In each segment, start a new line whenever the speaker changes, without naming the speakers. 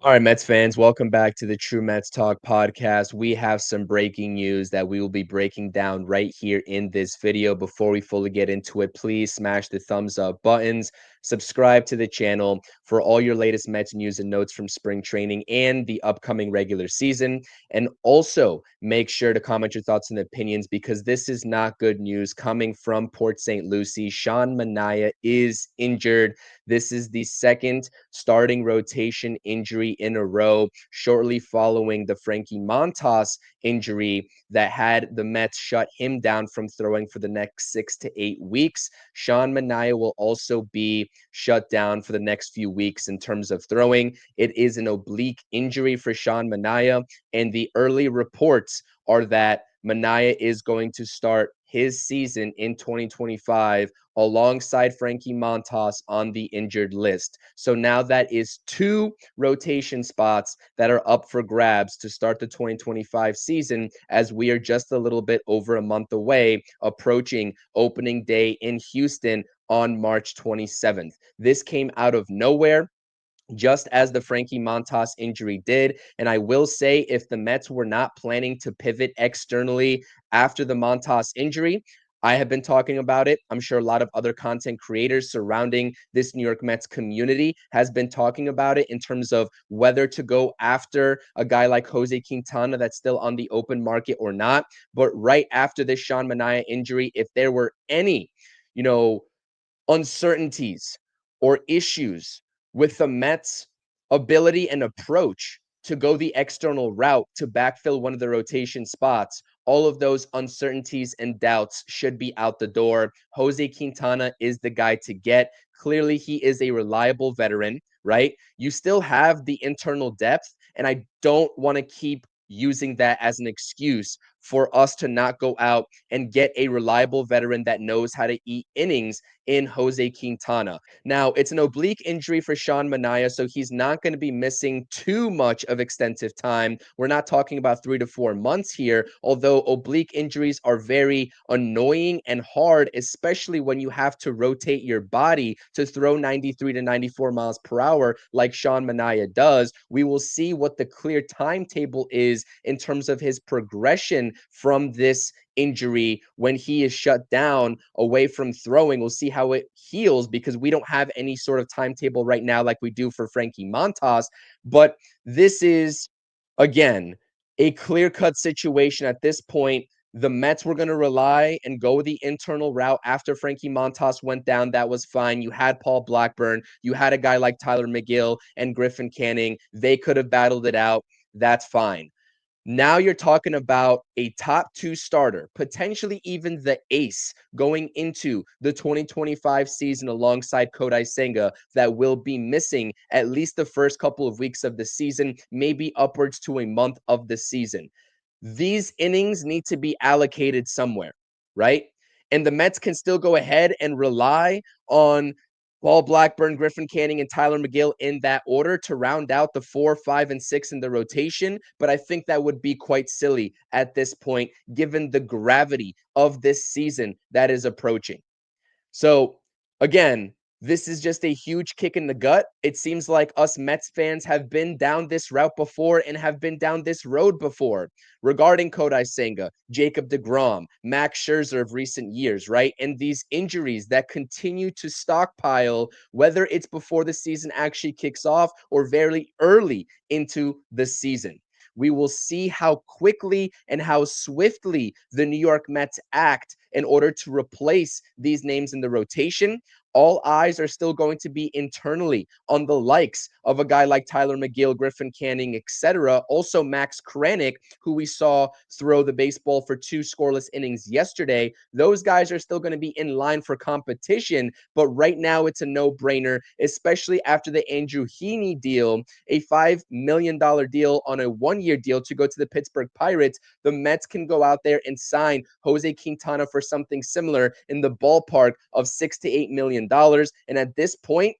All right, Mets fans, welcome back to the True Mets Talk podcast. We have some breaking news that we will be breaking down right here in this video. Before we fully get into it, please smash the thumbs up buttons, subscribe to the channel for all your latest Mets news and notes from spring training and the upcoming regular season. And also make sure to comment your thoughts and opinions because this is not good news coming from Port St. Lucie. Sean Manaea is injured. This is the second starting rotation injury in a row, shortly following the Frankie Montas injury that had the Mets shut him down from throwing for the next 6 to 8 weeks. Sean Manaea will also be shut down for the next few weeks in terms of throwing. It is an oblique injury for Sean Manaea, and the early reports are that Manaea is going to start his season in 2025 alongside Frankie Montas on the injured list. So now that is two rotation spots that are up for grabs to start the 2025 season, as we are just a little bit over a month away, approaching opening day in Houston on March 27th. This came out of nowhere, just as the Frankie Montas injury did. And I will say, if the Mets were not planning to pivot externally after the Montas injury, I have been talking about it. I'm sure a lot of other content creators surrounding this New York Mets community has been talking about it in terms of whether to go after a guy like Jose Quintana that's still on the open market or not. But right after this Sean Manaea injury, if there were any, you know, uncertainties or issues with the Mets' ability and approach to go the external route to backfill one of the rotation spots, all of those uncertainties and doubts should be out the door. Jose Quintana is the guy to get. Clearly, he is a reliable veteran, right? You still have the internal depth, and I don't want to keep using that as an excuse for us to not go out and get a reliable veteran that knows how to eat innings in Jose Quintana. Now, it's an oblique injury for Sean Manaea, so he's not going to be missing too much of extensive time. We're not talking about 3 to 4 months here, although oblique injuries are very annoying and hard, especially when you have to rotate your body to throw 93 to 94 miles per hour like Sean Manaea does. We will see what the clear timetable is in terms of his progression from this injury when he is shut down away from throwing. We'll see how it heals because we don't have any sort of timetable right now like we do for Frankie Montas. But this is, again, a clear-cut situation at this point. The Mets were going to rely and go the internal route after Frankie Montas went down. That was fine. You had Paul Blackburn. You had a guy like Tyler McGill and Griffin Canning. They could have battled it out. That's fine. Now you're talking about a top two starter, potentially even the ace going into the 2025 season alongside Kodai Senga that will be missing at least the first couple of weeks of the season, maybe upwards to a month of the season. These innings need to be allocated somewhere, right? And the Mets can still go ahead and rely on Paul Blackburn, Griffin Canning, and Tyler McGill in that order to round out the 4, 5, and 6 in the rotation. But I think that would be quite silly at this point, given the gravity of this season that is approaching. So, again, this is just a huge kick in the gut. It seems like us Mets fans have been down this route before and have been down this road before regarding Kodai Senga, Jacob deGrom, Max Scherzer of recent years, right? And these injuries that continue to stockpile, whether it's before the season actually kicks off or very early into the season. We will see how quickly and how swiftly the New York Mets act in order to replace these names in the rotation. All eyes are still going to be internally on the likes of a guy like Tyler McGill, Griffin Canning, etc. Also, Max Kranick, who we saw throw the baseball for 2 scoreless innings yesterday. Those guys are still going to be in line for competition, but right now it's a no-brainer, especially after the Andrew Heaney deal, a $5 million deal on a 1-year deal to go to the Pittsburgh Pirates. The Mets can go out there and sign Jose Quintana for something similar in the ballpark of $6 to $8 million. And at this point,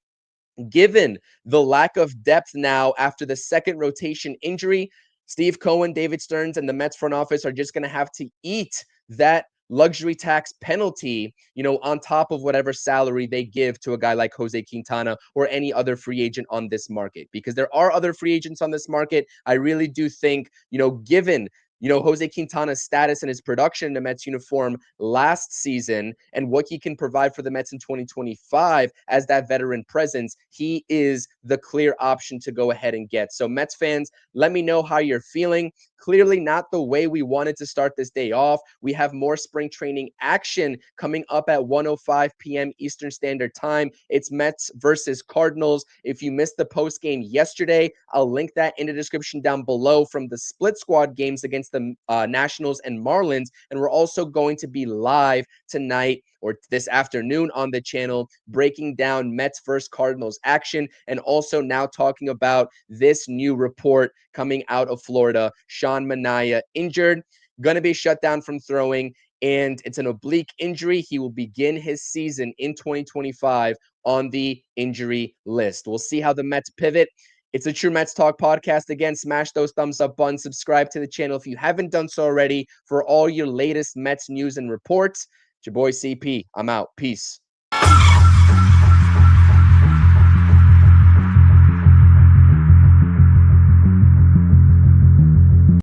given the lack of depth now after the second rotation injury, Steve Cohen, David Stearns, and the Mets front office are just going to have to eat that luxury tax penalty, on top of whatever salary they give to a guy like Jose Quintana or any other free agent on this market. Because there are other free agents on this market. I really do think, given Jose Quintana's status and his production in the Mets uniform last season and what he can provide for the Mets in 2025 as that veteran presence, he is the clear option to go ahead and get. So Mets fans, let me know how you're feeling. Clearly not the way we wanted to start this day off. We have more spring training action coming up at 1:05 p.m. Eastern Standard Time. It's Mets versus Cardinals. If you missed the post game yesterday, I'll link that in the description down below from the split squad games against the Nationals and Marlins. And we're also going to be live tonight or this afternoon on the channel, breaking down Mets versus Cardinals action, and also now talking about this new report coming out of Florida. Sean Manaea injured, going to be shut down from throwing, and it's an oblique injury. He will begin his season in 2025 on the injury list. We'll see how the Mets pivot. It's a True Mets Talk podcast. Again, smash those thumbs up buttons. Subscribe to the channel if you haven't done so already for all your latest Mets news and reports. It's your boy CP. I'm out. Peace.